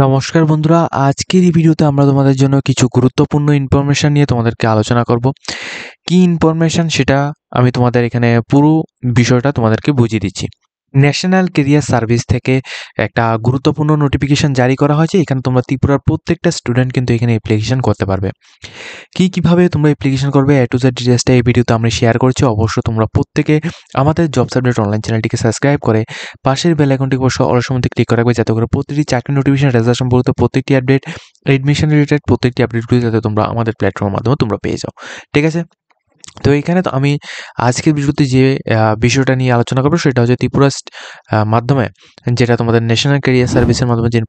নমস্কার বন্ধুরা, আজকের এই ভিডিওতে আমরা তোমাদের জন্য কিছু গুরুত্বপূর্ণ ইনফরমেশন নিয়ে তোমাদেরকে আলোচনা করব। কি ইনফরমেশন সেটা আমি তোমাদের এখানে পুরো বিষয়টা তোমাদেরকে বুঝিয়ে দিচ্ছি। ন্যাশনাল কেরিয়ার সার্ভিস থেকে একটা গুরুত্বপূর্ণ নোটিফিকেশন জারি করা হয়েছে। এখানে তোমরা ত্রিপুরার প্রত্যেকটা স্টুডেন্ট কিন্তু এখানে অ্যাপ্লিকেশন করতে পারবে। কিভাবে তোমরা অ্যাপ্লিকেশন করবে এ টু জেড ডিটেইলসটা এই ভিডিওতে আমরা শেয়ার করছি। অবশ্য তোমরা প্রত্যেকে আমাদের জবস আপডেট অনলাইন চ্যানেলটিকে সাবস্ক্রাইব করে পাশের বেল আইকনটি অবশ্যই অল সময়তে ক্লিক করে রাখবে, যাতে করে প্রতিটি চাকরি নোটিফিকেশন, রেজাল্ট সম্পর্কিত প্রত্যেকটি আপডেট, এডমিশন রিলেটেড প্রত্যেকটি আপডেটগুলো যাতে তোমরা আমাদের প্ল্যাটফর্মের মাধ্যমে তোমরা পেয়ে যাও। ঠিক আছে? তো এখানে তো আমি আজকের ভিডিওতে যে বিষয়টা নিয়ে আলোচনা করবো সেটা হচ্ছে ত্রিপুরা মাধ্যমে যেটা তোমাদের ন্যাশনাল ক্যারিয়ার সার্ভিসের মাধ্যমে যে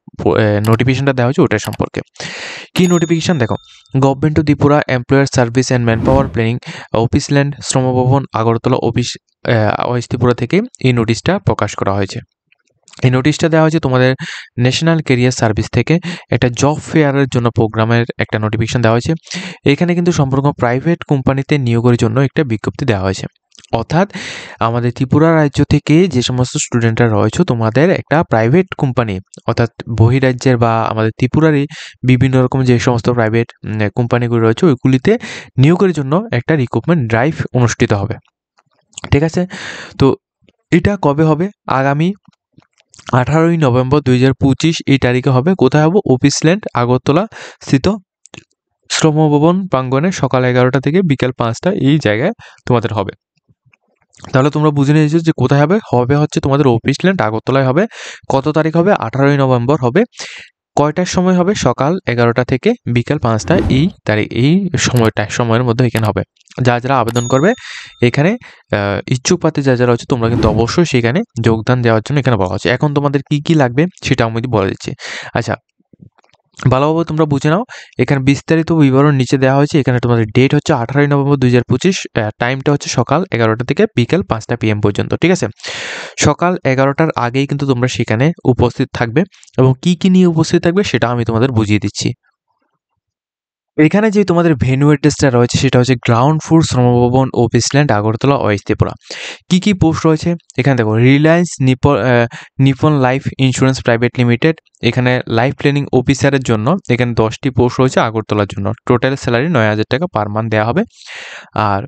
নোটিফিকেশনটা দেওয়া হচ্ছে ওটার সম্পর্কে। কি নোটিফিকেশন দেখো, government of Tripura employer service and manpower planning office land Shrambhavan Agartala office west Tripura থেকে এই নোটিশটা প্রকাশ করা হয়েছে। এই নোটিশটা দেওয়া হয়েছে তোমাদের ন্যাশনাল কেরিয়ার সার্ভিস থেকে একটা জব ফেয়ারের জন্য প্রোগ্রামের একটা নোটিফিকেশন দেওয়া হয়েছে। এখানে কিন্তু সম্পূর্ণ প্রাইভেট কোম্পানিতে নিয়োগের জন্য একটা বিজ্ঞপ্তি দেওয়া হয়েছে। অর্থাৎ আমাদের ত্রিপুরা রাজ্য থেকে যে সমস্ত স্টুডেন্টরা রয়েছে তোমাদের একটা প্রাইভেট কোম্পানি, অর্থাৎ বহিরাজ্যের বা আমাদের ত্রিপুরারই বিভিন্ন রকম যে সমস্ত প্রাইভেট কোম্পানিগুলো রয়েছে ওইগুলিতে নিয়োগের জন্য একটা রিক্রুটমেন্ট ড্রাইভ অনুষ্ঠিত হবে। ঠিক আছে? তো এটা কবে হবে? আগামী 18ই নভেম্বর 2025 এই তারিখে হবে। কোথায় হবে? অফিস ল্যান্ড আগরতলা স্থিত শ্রমভবন প্রাঙ্গণে সকাল 11টা থেকে বিকেল 5টা এই জায়গায় তোমাদের হবে। তাহলে তোমরা বুঝে নিয়েছো যে কোথায় হবে। হবে হচ্ছে তোমাদের অফিস ল্যান্ড আগরতলায় হবে। কত তারিখ হবে? 18ই নভেম্বর হবে। কয়টার সময় হবে? সকাল 11টা থেকে বিকেল 5টা এই তারিখ এই সময়ের মধ্যে এখানে হবে। যারা আবেদন করবে এখানে ইচ্ছুক প্রার্থী যারা হচ্ছে তোমরা কিন্তু অবশ্যই সেখানে যোগদান দেওয়ার জন্য এখানে বলা হচ্ছে। এখন তোমাদের কি লাগবে সেটা আমি বলে দিচ্ছি। আচ্ছা, ভালোভাবে তোমরা বুঝে নাও। এখানে বিস্তারিত বিবরণ নিচে দেওয়া হয়েছে। এখানে তোমাদের ডেট হচ্ছে 18ই নভেম্বর 2025, টাইমটা হচ্ছে সকাল 11টা থেকে বিকেল 5টা PM পর্যন্ত। ঠিক আছে? সকাল 11টার আগেই কিন্তু তোমরা সেখানে উপস্থিত থাকবে এবং কি নিয়ে উপস্থিত থাকবে সেটা আমি তোমাদের বুঝিয়ে দিচ্ছি। এখানে যে তোমাদের ভেন্যু অ্যাড্রেসটা রয়েছে সেটা হচ্ছে ground floor Shrambhavan office land Agartala west Tripura. কি পোস্ট রয়েছে এখানে দেখো, Reliance Nipon life insurance Private Limited, এখানে লাইফ প্ল্যানিং অফিসারের জন্য এখানে 10টি পোস্ট রয়েছে আগরতলার জন্য। টোটাল স্যালারি 9,000 টাকা পার মান্থ দেওয়া হবে। আর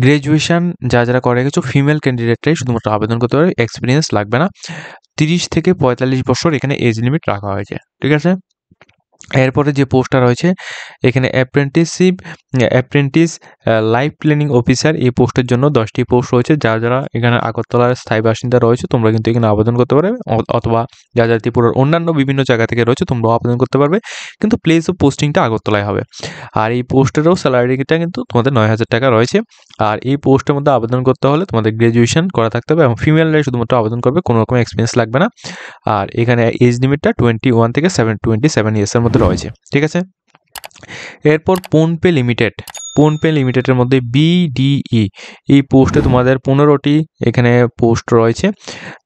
গ্র্যাজুয়েশন যারা করে গেছো ফিমেল ক্যান্ডিডেটরাই শুধুমাত্র আবেদন করতে পারে, এক্সপিরিয়েন্স লাগবে না। 30 থেকে 45 বছর এখানে এজ লিমিট রাখা হয়েছে। ঠিক আছে? এরপরে যে পোস্টটা রয়েছে এখানে অ্যাপ্রেন্টিস লাইফ প্ল্যানিং অফিসার, এই পোস্টের জন্য 10টি পোস্ট রয়েছে। যারা এখানে আগরতলার স্থায়ী বাসিন্দা রয়েছে তোমরা কিন্তু এখানে আবেদন করতে পারবে, অথবা যারা ত্রিপুরার অন্যান্য বিভিন্ন জায়গা থেকে রয়েছে তোমরাও আবেদন করতে পারবে, কিন্তু প্লেস অফ পোস্টিংটা আগরতলায় হবে। আর এই পোস্টেরও স্যালারিটা কিন্তু তোমাদের 9,000 টাকা রয়েছে। আর এই পোস্টের মধ্যে আবেদন করতে হলে তোমাদের গ্র্যাজুয়েশন করা থাকতে হবে এবং ফিমেলরাই শুধুমাত্র আবেদন করবে, কোনো রকম এক্সপিরিয়েন্স লাগবে না। আর এখানে এজ লিমিটটা 21 থেকে 27 ইয়ার্সের মধ্যে রয়েছে। ঠিক আছে? এরপর ফোনপে লিমিটেডের মধ্যে BDE এই পোস্টে তোমাদের 15টি এখানে পোস্ট রয়েছে।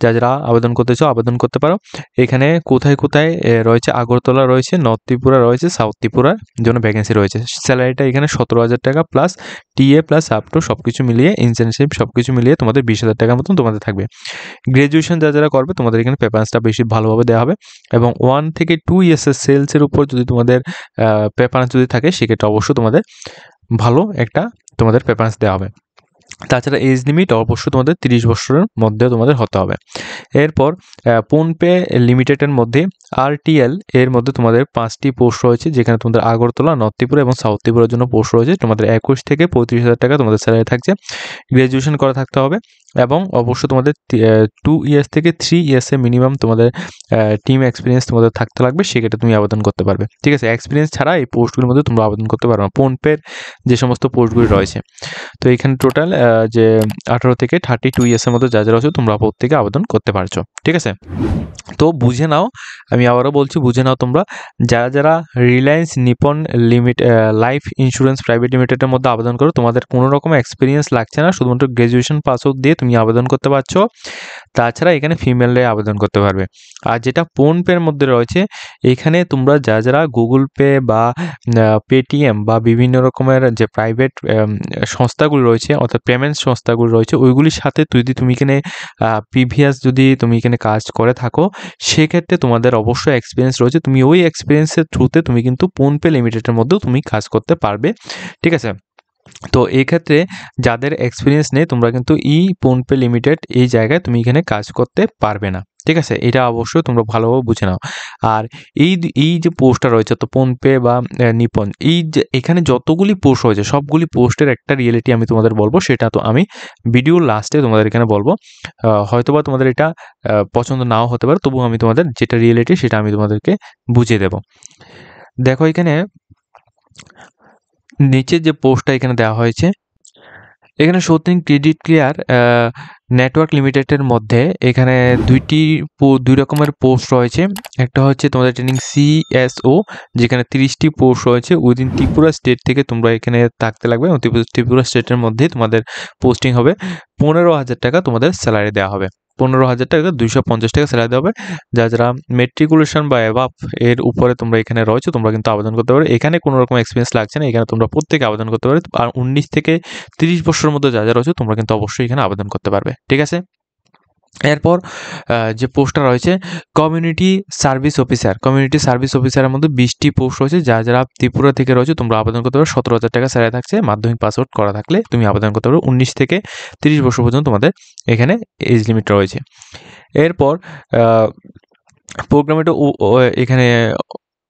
যারা আবেদন করতে চাও আবেদন করতে পারো। এখানে কোথায় রয়েছে? আগরতলা রয়েছে, নর্থ ত্রিপুরা রয়েছে, সাউথ ত্রিপুরার জন্য ভ্যাকেন্সি রয়েছে। স্যালারিটা এখানে 17,000 টাকা plus TA plus up to সব কিছু মিলিয়ে ইনসেনটিভ সব কিছু মিলিয়ে তোমাদের 20,000 টাকার মতন তোমাদের থাকবে। গ্র্যাজুয়েশন যারা করবে তোমাদের এখানে পেপারসটা বেশি ভালোভাবে দেওয়া হবে এবং 1 থেকে 2 ইয়ার্সের সেলসের উপর যদি তোমাদের পেপার যদি থাকে সেক্ষেত্রে অবশ্যই তোমাদের ভালো একটা তোমাদের পেপারস দেওয়া হবে। তাছাড়া এজ লিমিট অবশ্যই তোমাদের 30 বছরের মধ্যে তোমাদের হতে হবে। এরপর ফোনপে লিমিটেডের মধ্যে RTL এর মধ্যে তোমাদের 5টি পোস্ট রয়েছে, যেখানে তোমাদের আগরতলা, নর্থ ত্রিপুরা এবং সাউথ ত্রিপুরার জন্য পোস্ট রয়েছে। তোমাদের 21 থেকে 35,000 টাকা তোমাদের স্যালারি থাকছে। গ্র্যাজুয়েশন করা থাকতে হবে এবং অবশ্যই তোমাদের 2 ইয়ার্স থেকে 3 ইয়ার্সের মিনিমাম তোমাদের টিম এক্সপিরিয়েন্স তোমাদের থাকতে লাগবে, সেক্ষেত্রে তুমি আবেদন করতে পারবে। ঠিক আছে? এক্সপিরিয়েন্স ছাড়া এই পোস্টগুলির মধ্যে তোমরা আবেদন করতে পারবে না, ফোনপের যে সমস্ত পোস্টগুলি রয়েছে। তো এখানে টোটাল যে 18 থেকে 32 ইয়ার্সের মধ্যে যারা আছে তোমরা প্রত্যেকে আবেদন করতে পারছো। ঠিক আছে? তো বুঝে নাও, আমি আবারও বলছি বুঝে নাও তোমরা যারা Reliance Nipon life insurance private লিমিটেডের মধ্যে আবেদন করো তোমাদের কোনো রকম এক্সপিরিয়েন্স লাগছে না, শুধুমাত্র গ্র্যাজুয়েশন পাস আউট দিয়ে তুমি আবেদন করতে পারছো। তাছাড়া এখানে ফিমেলরাই আবেদন করতে পারবে। আর যেটা ফোনপের মধ্যে রয়েছে, এখানে তোমরা যারা গুগল পে বা পেটিএম বা বিভিন্ন রকমের যে প্রাইভেট সংস্থাগুলো রয়েছে, অর্থাৎ পেমেন্ট সংস্থাগুলো রয়েছে, ওইগুলির সাথে তুমি এখানে প্রিভিয়াস যদি তুমি এখানে কাজ করে থাকো, সেক্ষেত্রে তোমাদের অবশ্যই এক্সপিরিয়েন্স রয়েছে। তুমি ওই এক্সপিরিয়েন্সের থ্রুতে তুমি কিন্তু ফোনপে লিমিটেডের মধ্যেও তুমি কাজ করতে পারবে, ঠিক আছে? তো এই ক্ষেত্রে যাদের এক্সপিরিয়েন্স নেই, তোমরা কিন্তু ফোনপে লিমিটেড এই জায়গায় তুমি এখানে কাজ করতে পারবে না, ঠিক আছে? এটা অবশ্যই তোমরা ভালোভাবে বুঝে নাও। আর এই যে পোস্টটা রয়েছে, তো ফোনপে বা নিপন, এই যে এখানে যতগুলি পোস্ট রয়েছে, সবগুলি পোস্টের একটা রিয়েলিটি আমি তোমাদের বলবো, সেটা তো আমি ভিডিওর লাস্টে তোমাদের এখানে বলবো। হয়তোবা তোমাদের এটা পছন্দ নাও হতে পারে, তবুও আমি তোমাদের যেটা রিয়েলিটি সেটা আমি তোমাদেরকে বুঝিয়ে দেব। দেখো এখানে নিচে যে পোস্টটা এখানে দেওয়া হয়েছে, এখানে সত্যিং ক্রেডিট ক্লিয়ার নেটওয়ার্ক লিমিটেডের মধ্যে এখানে দুই রকমের পোস্ট রয়েছে। একটা হচ্ছে তোমাদের ট্রেনিং CSO, যেখানে 30টি পোস্ট রয়েছে উইদিন ত্রিপুরা স্টেট থেকে তোমরা এখানে থাকতে লাগবে এবং ত্রিপুরা স্টেটের মধ্যেই তোমাদের পোস্টিং হবে। 15,000 টাকা তোমাদের স্যালারি দেওয়া হবে। 15,000 টাকা 250 টাকা স্যালারি দেওয়া হবে। যারা মেট্রিকুলেশন বা অ্যাবাভ এর উপরে তোমরা এখানে রয়েছে, তোমরা কিন্তু আবেদন করতে পারো। এখানে কোনো রকম এক্সপিরিয়েন্স লাগছে না, এখানে তোমরা প্রত্যেকে আবেদন করতে পারো। আর 19 থেকে 30 বছরের মধ্যে যারা রয়েছে, তোমরা কিন্তু অবশ্যই এখানে আবেদন করতে পারবে, ঠিক আছে? এরপর যে পোস্টটা রয়েছে কমিউনিটি সার্ভিস অফিসারের মধ্যে 20টি পোস্ট রয়েছে। যারা ত্রিপুরা থেকে রয়েছে, তোমরা আবেদন করতে পারো। 17,000 টাকা স্যালারি থাকছে। মাধ্যমিক পাস আউট করা থাকলে তুমি আবেদন করতে পারো। 19 থেকে 30 বছর পর্যন্ত তোমাদের এখানে এজ লিমিট রয়েছে। এরপর প্রোগ্রামের এখানে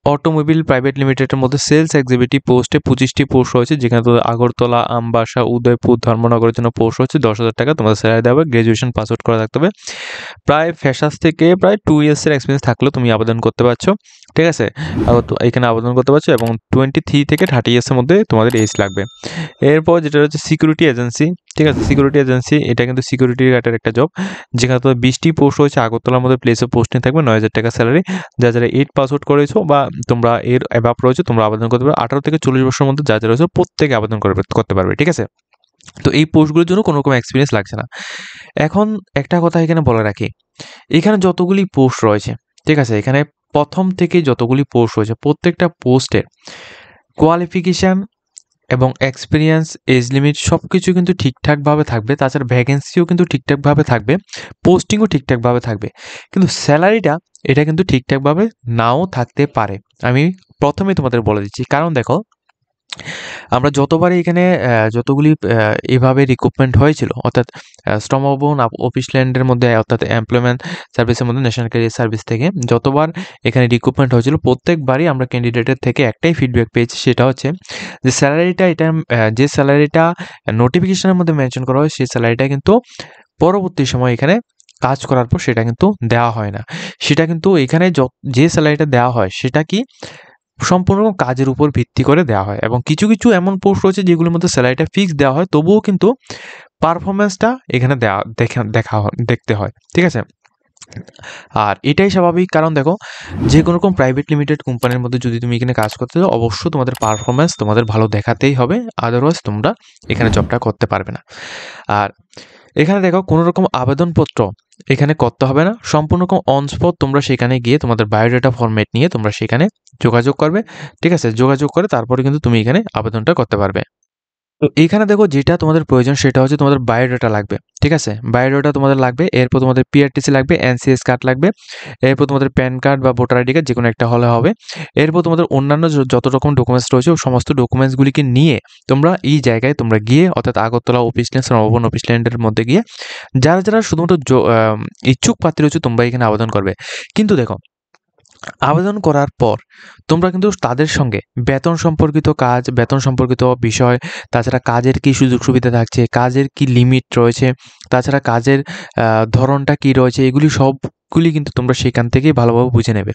অটোমোবিল প্রাইভেট লিমিটেডের মধ্যে সেলস এক্সিকিউটিভ পোস্টে 25টি পোস্ট রয়েছে, যেখানে তো আগরতলা, আমবাসা, উদয়পুর, ধর্মনগরের জন্য পোস্ট রয়েছে। 10,000 টাকা তোমাদের স্যালারি দেওয়া হবে। গ্র্যাজুয়েশন পাস আউট করা থাকতে হবে। প্রায় ফ্রেশার্স থেকে প্রায় 2 ইয়ার্সের এক্সপিরিয়েন্স থাকলেও তুমি আবেদন করতে পারছো, ঠিক আছে? এখানে আবেদন করতে পারছো এবং 23 থেকে 30 ইয়ার্সের মধ্যে তোমাদের এজ লাগবে। এরপর যেটা হচ্ছে সিকিউরিটি এজেন্সি, ঠিক আছে? সিকিউরিটি এজেন্সি এটা কিন্তু সিকিউরিটি গার্ডের একটা জব, যেখানে তো 20টি পোস্ট রয়েছে। আগরতলার মধ্যে প্লেস অফ পোস্টিং থাকবে। 9,000 টাকা স্যালারি। যারা 8 পাস আউট করেছো বা তোমরা এর অ্যাবাভ রয়েছে, তোমরা আবেদন করতে পারো। 18 থেকে 40 বছরের মধ্যে যারা রয়েছে প্রত্যেকে আবেদন করতে পারবে, ঠিক আছে? তো এই পোস্টগুলোর জন্য কোনো রকম এক্সপিরিয়েন্স লাগছে না। এখন একটা কথা এখানে বলে রাখি, এখানে যতগুলি পোস্ট রয়েছে, ঠিক আছে? এখানে প্রথম থেকে যতগুলি পোস্ট রয়েছে, প্রত্যেকটা পোস্টের কোয়ালিফিকেশান এবং এক্সপিরিয়েন্স, এজ লিমিট সবকিছু কিন্তু ঠিকঠাকভাবে থাকবে। তাছাড়া ভ্যাকেন্সিও কিন্তু ঠিকঠাকভাবে থাকবে, পোস্টিংও ঠিকঠাকভাবে থাকবে। কিন্তু স্যালারিটা এটা কিন্তু ঠিকঠাকভাবে নাও থাকতে পারে। আমি প্রথমেই তোমাদের বলে দিচ্ছি, কারণ দেখো আমরা যতবারই এখানে যতগুলি এভাবে রিক্রুটমেন্ট হয়েছিল, অর্থাৎ শ্রম ভবন অফিস ল্যান্ডের মধ্যে, অর্থাৎ এমপ্লয়মেন্ট সার্ভিসের মধ্যে ন্যাশনাল ক্যারিয়ার সার্ভিস থেকে যতবার এখানে রিক্রুটমেন্ট হয়েছিল, প্রত্যেকবারই আমরা ক্যান্ডিডেটের থেকে একটাই ফিডব্যাক পেয়েছি, সেটা হচ্ছে যে স্যালারিটা যে স্যালারিটা নোটিফিকেশনের মধ্যে মেনশন করা হয়, সেই স্যালারিটা কিন্তু পরবর্তী সময় এখানে কাজ করার পর সেটা কিন্তু দেওয়া হয় না। সেটা কিন্তু এখানে যে স্যালারিটা দেওয়া হয়, সেটা কি সম্পূর্ণ কাজের উপর ভিত্তি করে দেওয়া হয়। এবং কিছু কিছু এমন পোস্ট রয়েছে যেগুলোর মধ্যে স্যালারিটা ফিক্স দেওয়া হয়, তবুও কিন্তু পারফরমেন্সটা এখানে দেখতে হয়, ঠিক আছে? আর এটাই স্বাভাবিক, কারণ দেখো যে কোনো রকম প্রাইভেট লিমিটেড কোম্পানির মধ্যে যদি তুমি এখানে কাজ করতে চাও, অবশ্যই তোমাদের পারফরমেন্স তোমাদের ভালো দেখাতেই হবে, আদারওয়াইজ তোমরা এখানে জবটা করতে পারবে না। আর এখানে দেখো কোনো রকম আবেদনপত্র এখানে করতে হবে না, সম্পূর্ণ রকম অন স্পট তোমরা সেখানে গিয়ে তোমাদের বায়োডাটা ফরম্যাট নিয়ে তোমরা সেখানে যোগাযোগ করবে, ঠিক আছে? যোগাযোগ করে তারপরে কিন্তু তুমি এখানে আবেদনটা করতে পারবে। তো এখানে দেখো যেটা তোমাদের প্রয়োজন সেটা হচ্ছে তোমাদের বায়োডাটা লাগবে, ঠিক আছে? বায়োডাটা তোমাদের লাগবে। এরপর তোমাদের PRTC লাগবে, NCS কার্ড লাগবে। এরপর তোমাদের প্যান কার্ড বা ভোটার আইডি কার্ড যে কোনো একটা হলে হবে। এরপর তোমাদের অন্যান্য যত রকম ডকুমেন্টস রয়েছে, সমস্ত ডকুমেন্টসগুলিকে নিয়ে তোমরা এই জায়গায় তোমরা গিয়ে, অর্থাৎ আগরতলা অফিস ল্যান্ড, শ্রমভবন অফিস ল্যান্ডের মধ্যে গিয়ে যারা শুধুমাত্র ইচ্ছুক প্রার্থী রয়েছে, তোমরা এখানে আবেদন করবে। কিন্তু দেখো আবেদন করার পর তোমরা কিন্তু তাদের সঙ্গে বেতন সম্পর্কিত বিষয়, তাছাড়া কাজের কি সুযোগ সুবিধা থাকছে, কাজের কি লিমিট রয়েছে, তাছাড়া কাজের ধরনটা কি রয়েছে, এগুলি সবগুলি কিন্তু তোমরা সেখান থেকেই ভালোভাবে বুঝে নেবে।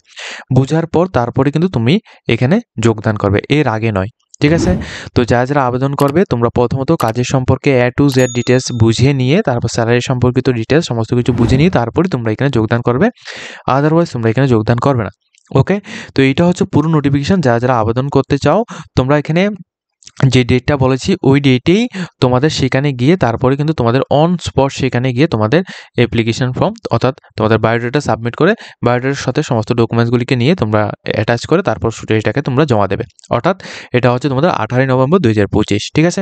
বোঝার পর তারপরে কিন্তু তুমি এখানে যোগদান করবে, এর আগে নয়, ঠিক আছে? তো যারা আবেদন করবে, তোমরা প্রথমত কাজের সম্পর্কে A to Z ডিটেলস বুঝে নিয়ে, তারপর স্যালারি সম্পর্কিত ডিটেলস সমস্ত কিছু বুঝে নিয়ে তারপরে তোমরা এখানে যোগদান করবে। আদারওয়াইজ তোমরা এখানে যোগদান করবে না, ওকে? তো এইটা হচ্ছে পুরো নোটিফিকেশান। যারা আবেদন করতে চাও, তোমরা এখানে যে ডেটটা বলেছি ওই ডেটেই তোমাদের সেখানে গিয়ে তারপরে কিন্তু তোমাদের অন স্পট সেখানে গিয়ে তোমাদের অ্যাপ্লিকেশন ফর্ম অর্থাৎ তোমাদের বায়োডাটা সাবমিট করে বায়োডাটার সাথে সমস্ত ডকুমেন্টসগুলিকে নিয়ে তোমরা অ্যাটাচ করে তারপর এটাকে তোমরা জমা দেবে। অর্থাৎ এটা হচ্ছে তোমাদের 18 নভেম্বর 2025, ঠিক আছে?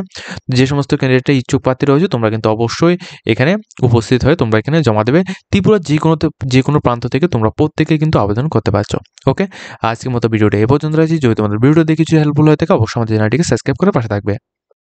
যে সমস্ত ক্যান্ডিডেটরা ইচ্ছুক প্রার্থী রয়েছে তোমরা কিন্তু অবশ্যই এখানে উপস্থিত হয়ে তোমরা এখানে জমা দেবে। ত্রিপুরার যে কোনো প্রান্ত থেকে তোমরা প্রত্যেকে কিন্তু আবেদন করতে পারছো। ওকে, আজকের মতো ভিডিওটা এ পর্যন্ত রয়েছে। যদি তোমাদের ভিডিও দেখে কিছু হেল্পফুল হয়ে থাকে অবশ্যই আমাদের চ্যানেলটিকে সাবস্ক্রাইব করে পাশে থাকবে।